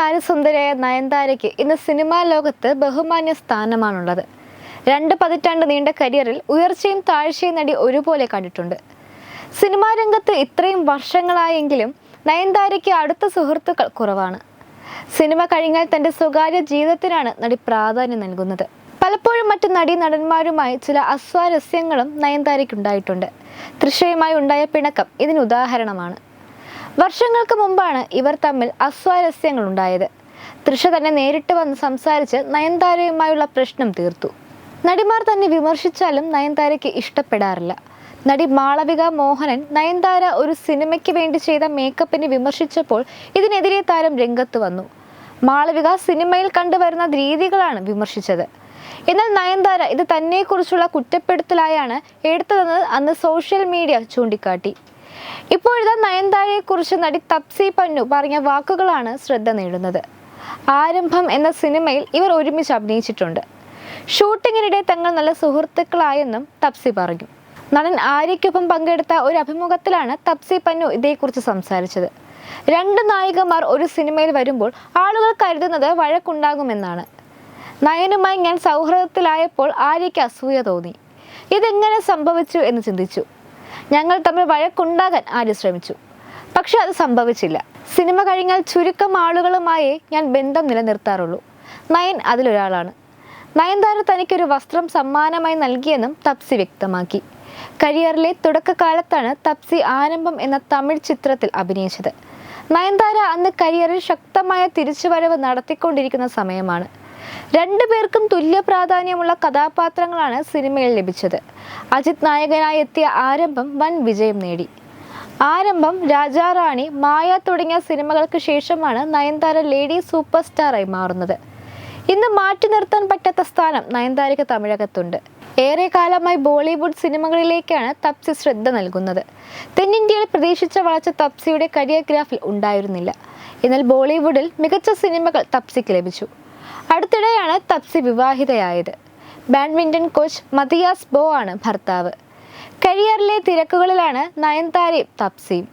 കാര്യസുന്ദരിയായ നയൻതാരയ്ക്ക് ഇന്ന് സിനിമാ ലോകത്ത് ബഹുമാന്യ സ്ഥാനമാണുള്ളത്. 2 പതിറ്റാണ്ട് നീണ്ട കരിയറിൽ ഉയർച്ചയും താഴ്ചയും നടി ഒരുപോലെ കണ്ടിട്ടുണ്ട്. സിനിമാ രംഗത്ത് ഇത്രയും വർഷങ്ങളായെങ്കിലും നയൻതാരയ്ക്ക് അടുത്ത സുഹൃത്തുക്കൾ കുറവാണ്. സിനിമ കഴിഞ്ഞാൽ തൻ്റെ സ്വകാര്യ ജീവിതത്തിനാണ് നടി പ്രാധാന്യം നൽകുന്നത്. പലപ്പോഴും മറ്റു നടീനടന്മാരുമായി ചില അസ്വാരസ്യങ്ങളും നയൻതാരയ്ക്കുണ്ടായിട്ടുണ്ട്. തൃഷയുമായി ഉണ്ടായ പിണക്കം ഇതിന് ഉദാഹരണമാണ്. വർഷങ്ങൾക്ക് മുമ്പാണ് ഇവർ തമ്മിൽ അസ്വാരസ്യങ്ങൾ ഉണ്ടായത്. തൃഷ തന്നെ നേരിട്ട് വന്ന് സംസാരിച്ച് നയൻതാരയുമായുള്ള പ്രശ്നം തീർത്തു. നടിമാർ തന്നെ വിമർശിച്ചാലും നയൻതാരയ്ക്ക് ഇഷ്ടപ്പെടാറില്ല. നടി മാളവിക മോഹനൻ നയൻതാര ഒരു സിനിമയ്ക്ക് വേണ്ടി ചെയ്ത മേക്കപ്പിനെ വിമർശിച്ചപ്പോൾ ഇതിനെതിരെ താരം രംഗത്ത് വന്നു. മാളവിക സിനിമയിൽ കണ്ടുവരുന്ന രീതികളാണ് വിമർശിച്ചത്. എന്നാൽ നയൻതാര ഇത് തന്നെക്കുറിച്ചുള്ള കുറ്റപ്പെടുത്തലായാണ് എടുത്തതെന്ന് അന്ന് സോഷ്യൽ മീഡിയ ചൂണ്ടിക്കാട്ടി. ഇപ്പോഴത്തെ നയൻതാരയെക്കുറിച്ച് നടി തപ്സി പന്നു പറഞ്ഞ വാക്കുകളാണ് ശ്രദ്ധ നേടുന്നത്. ആരംഭം എന്ന സിനിമയിൽ ഇവർ ഒരുമിച്ച് അഭിനയിച്ചിട്ടുണ്ട്. ഷൂട്ടിങ്ങിനിടെ തങ്ങൾ നല്ല സുഹൃത്തുക്കളായെന്നും തപ്സി പറഞ്ഞു. നടൻ ആര്യയ്ക്കൊപ്പം പങ്കെടുത്ത ഒരു അഭിമുഖത്തിലാണ് തപ്സി പന്നു ഇതേക്കുറിച്ച് സംസാരിച്ചത്. 2 നായികമാർ ഒരു സിനിമയിൽ വരുമ്പോൾ ആളുകൾ കരുതുന്നത് വഴക്കുണ്ടാകുമെന്നാണ്. നയനുമായി ഞാൻ സൗഹൃദത്തിലായപ്പോൾ ആര്യയ്ക്ക് അസൂയ തോന്നി. ഇതെങ്ങനെ സംഭവിച്ചു എന്ന് ചിന്തിച്ചു. ഞങ്ങൾ തമ്മിൽ വഴക്കുണ്ടാകാൻ ആര്യ ശ്രമിച്ചു, പക്ഷെ അത് സംഭവിച്ചില്ല. സിനിമ കഴിഞ്ഞാൽ ചുരുക്കം ആളുകളുമായി ഞാൻ ബന്ധം നിലനിർത്താറുള്ളൂ. നയൻ അതിലൊരാളാണ്. നയൻതാര തനിക്കൊരു വസ്ത്രം സമ്മാനമായി നൽകിയെന്നും തപ്സി വ്യക്തമാക്കി. കരിയറിലെ തുടക്കകാലത്താണ് തപ്സി ആരംഭം എന്ന തമിഴ് ചിത്രത്തിൽ അഭിനയിച്ചത്. നയൻതാര അന്ന് കരിയറിൽ ശക്തമായ തിരിച്ചുവരവ് നടത്തിക്കൊണ്ടിരിക്കുന്ന സമയമാണ്. 2 പേർക്കും തുല്യ പ്രാധാന്യമുള്ള കഥാപാത്രങ്ങളാണ് സിനിമയിൽ ലഭിച്ചത്. അജിത് നായകനായി എത്തിയ ആരംഭം വൻ വിജയം നേടി. ആരംഭം, രാജാറാണി, മായ തുടങ്ങിയ സിനിമകൾക്ക് ശേഷമാണ് നയൻതാര ലേഡി സൂപ്പർ സ്റ്റാറായി മാറുന്നത്. ഇന്ന് മാറ്റി നിർത്താൻ പറ്റാത്ത സ്ഥാനം നയൻതാരയ്ക്ക് തമിഴകത്തുണ്ട്. ഏറെ കാലമായി ബോളിവുഡ് സിനിമകളിലേക്കാണ് തപ്സി ശ്രദ്ധ നൽകുന്നത്. തെന്നിന്ത്യയിൽ പ്രതീക്ഷിച്ച വളർച്ച തപ്സിയുടെ കരിയർ ഗ്രാഫിൽ ഉണ്ടായിരുന്നില്ല. എന്നാൽ ബോളിവുഡിൽ മികച്ച സിനിമകൾ തപ്സിക്ക് ലഭിച്ചു. അടുത്തിടെയാണ് തപ്സി വിവാഹിതയായത്. ബാഡ്മിന്റൺ കോച്ച് മതിയാസ് ബോ ആണ് ഭർത്താവ്. കരിയറിലെ തിരക്കുകളിലാണ് നയൻതാരയും തപ്സിയും.